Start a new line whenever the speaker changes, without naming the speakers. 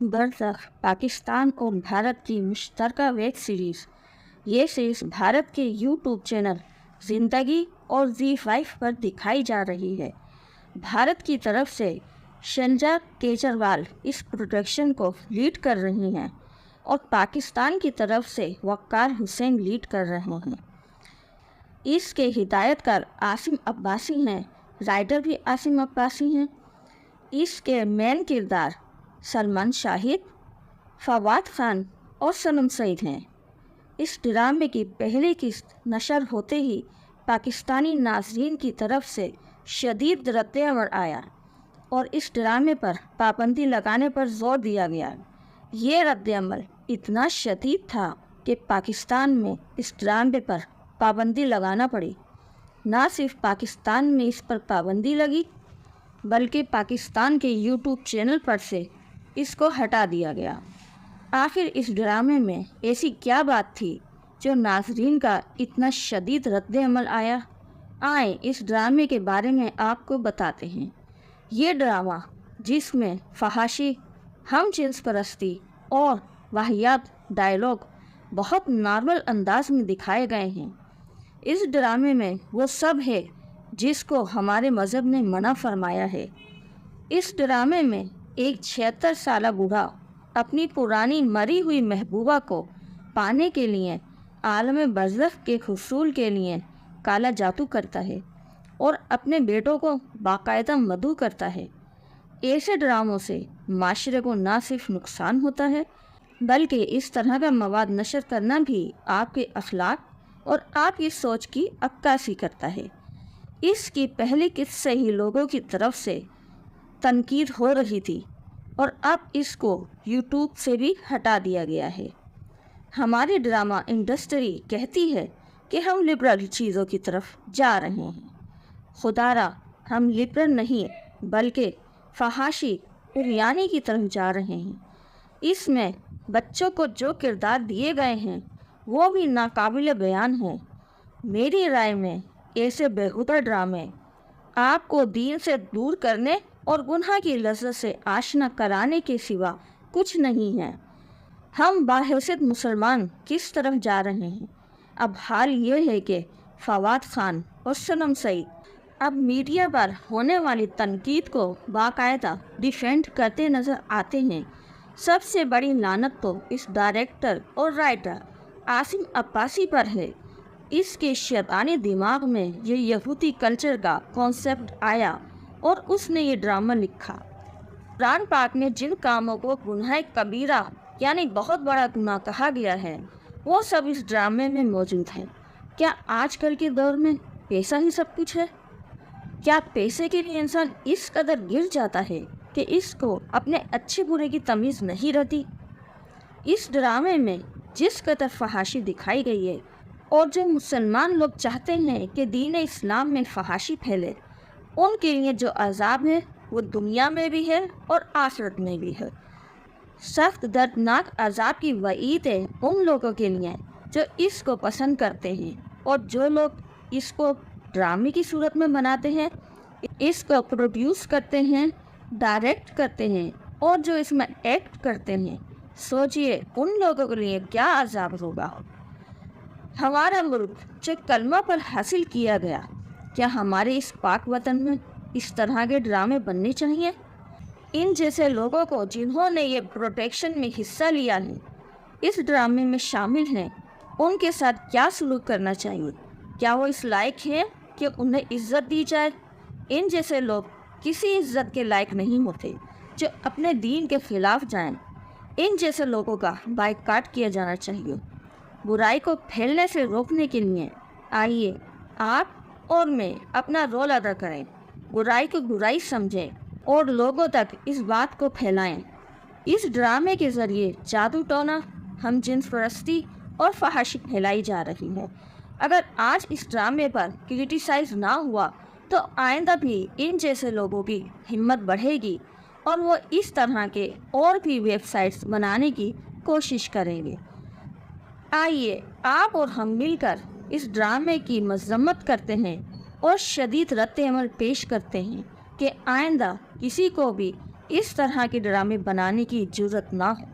बरसक पाकिस्तान और भारत की मुश्तरका web series. ये सीरीज़ भारत के यूट्यूब चैनल ज़िंदगी और ZEE5 पर दिखाई जा रही है। भारत की तरफ से शंजा केजरीवाल इस प्रोडक्शन को लीड कर रही हैं और पाकिस्तान की तरफ से वक़ार हुसैन लीड कर रहे हैं। इसके हिदायतकार आसिम अब्बासी हैं, राइटर भी आसिम अब्बासी हैं। इसके मेन किरदार सलमान शाहिद, फवाद खान और सनम सईद हैं। इस ड्रामे की पहली किस्त नशर होते ही पाकिस्तानी नाज़रीन की तरफ से शदीद रद्द-ए-अमल आया और इस ड्रामे पर पाबंदी लगाने पर जोर दिया गया। ये रद्द-ए-अमल इतना शदीद था कि पाकिस्तान में इस ड्रामे पर पाबंदी लगाना पड़ी। ना सिर्फ पाकिस्तान में इस पर पाबंदी लगी, बल्कि पाकिस्तान के यूट्यूब चैनल पर से इसको हटा दिया गया। आखिर इस ड्रामे में ऐसी क्या बात थी जो नाज़रीन का इतना शदीद रद्द-ए-अमल आया? आए इस ड्रामे के बारे में आपको बताते हैं। ये ड्रामा जिसमें फहाशी, हम जिन्स परस्ती और वाहियात डायलॉग बहुत नॉर्मल अंदाज में दिखाए गए हैं। इस ड्रामे में वो सब है जिसको हमारे मज़हब ने मना फरमाया है। इस ड्रामे में एक 76 साला बूढ़ा अपनी पुरानी मरी हुई महबूबा को पाने के लिए आलम बरज़ख के हुसूल के लिए काला जादू करता है और अपने बेटों को बाकायदा मदऊ करता है। ऐसे ड्रामों से माशरे को ना सिर्फ नुकसान होता है, बल्कि इस तरह का मवाद नशर करना भी आपके अखलाक और आपकी सोच की अक्कासी करता है। इसकी पहली किस्त से ही लोगों की तरफ से तनकीद हो रही थी और अब इसको यूट्यूब से भी हटा दिया गया है। हमारी ड्रामा इंडस्ट्री कहती है कि हम लिबरल चीज़ों की तरफ जा रहे हैं। खुदारा हम लिबरल नहीं बल्कि फहाशी उरियानी की तरफ जा रहे हैं। इसमें बच्चों को जो किरदार दिए गए हैं वो भी नाकाबिल बयान हैं। मेरी राय में ऐसे बेहुदा ड्रामे आपको दीन से दूर करने और गुनाह की लज़्ज़त से आशना कराने के सिवा कुछ नहीं है। हम बाहैसियत मुसलमान किस तरफ जा रहे हैं? अब हाल ये है कि फवाद खान और सनम सईद अब मीडिया पर होने वाली तनकीद को बाकायदा डिफेंड करते नज़र आते हैं। सबसे बड़ी लानत तो इस डायरेक्टर और राइटर आसिम अब्बासी पर है। इसके शैतानी दिमाग में ये यहूदी कल्चर का कॉन्सेप्ट आया और उसने ये ड्रामा लिखा। कुरान पाक में जिन कामों को गुनाह कबीरा यानी बहुत बड़ा गुनाह कहा गया है वो सब इस ड्रामे में मौजूद है। क्या आजकल के दौर में पैसा ही सब कुछ है? क्या पैसे के लिए इंसान इस कदर गिर जाता है कि इसको अपने अच्छे बुरे की तमीज़ नहीं रहती? इस ड्रामे में जिस कदर फहाशी दिखाई गई है और जो मुसलमान लोग चाहते हैं कि दीन इस्लाम में फहाशी फैले, उनके लिए जो अज़ाब है वो दुनिया में भी है और आखिरत में भी है। सख्त दर्दनाक अज़ाब की वईद है उन लोगों के लिए जो इसको पसंद करते हैं और जो लोग इसको ड्रामे की सूरत में बनाते हैं, इसको प्रोड्यूस करते हैं, डायरेक्ट करते हैं और जो इसमें एक्ट करते हैं। सोचिए उन लोगों के लिए क्या अज़ाब होगा। हमारा मुल्क जो कलमा पर हासिल किया गया, क्या हमारे इस पाक वतन में इस तरह के ड्रामे बनने चाहिए? इन जैसे लोगों को जिन्होंने ये प्रोटेक्शन में हिस्सा लिया है, इस ड्रामे में शामिल हैं, उनके साथ क्या सलूक करना चाहिए? क्या वो इस लायक हैं कि उन्हें इज़्ज़त दी जाए? इन जैसे लोग किसी इज़्ज़त के लायक नहीं होते जो अपने दीन के ख़िलाफ़ जाएं। इन जैसे लोगों का बाइकाट किया जाना चाहिए। बुराई को फैलने से रोकने के लिए आइए आप और मैं अपना रोल अदा करें, बुराई को बुराई समझें और लोगों तक इस बात को फैलाएं। इस ड्रामे के ज़रिए जादू टोना, हम जिन्स परस्ती और फहाशी फैलाई जा रही है। अगर आज इस ड्रामे पर क्रिटिसाइज़ ना हुआ तो आइंदा भी इन जैसे लोगों की हिम्मत बढ़ेगी और वो इस तरह के और भी वेबसाइट्स बनाने की कोशिश करेंगे। आइए आप और हम मिलकर इस ड्रामे की मज़म्मत करते हैं और शदीद रद्द-ए-अमल पेश करते हैं कि आइंदा किसी को भी اس طرح کے ڈرامے بنانے کی جرت نہ ہو۔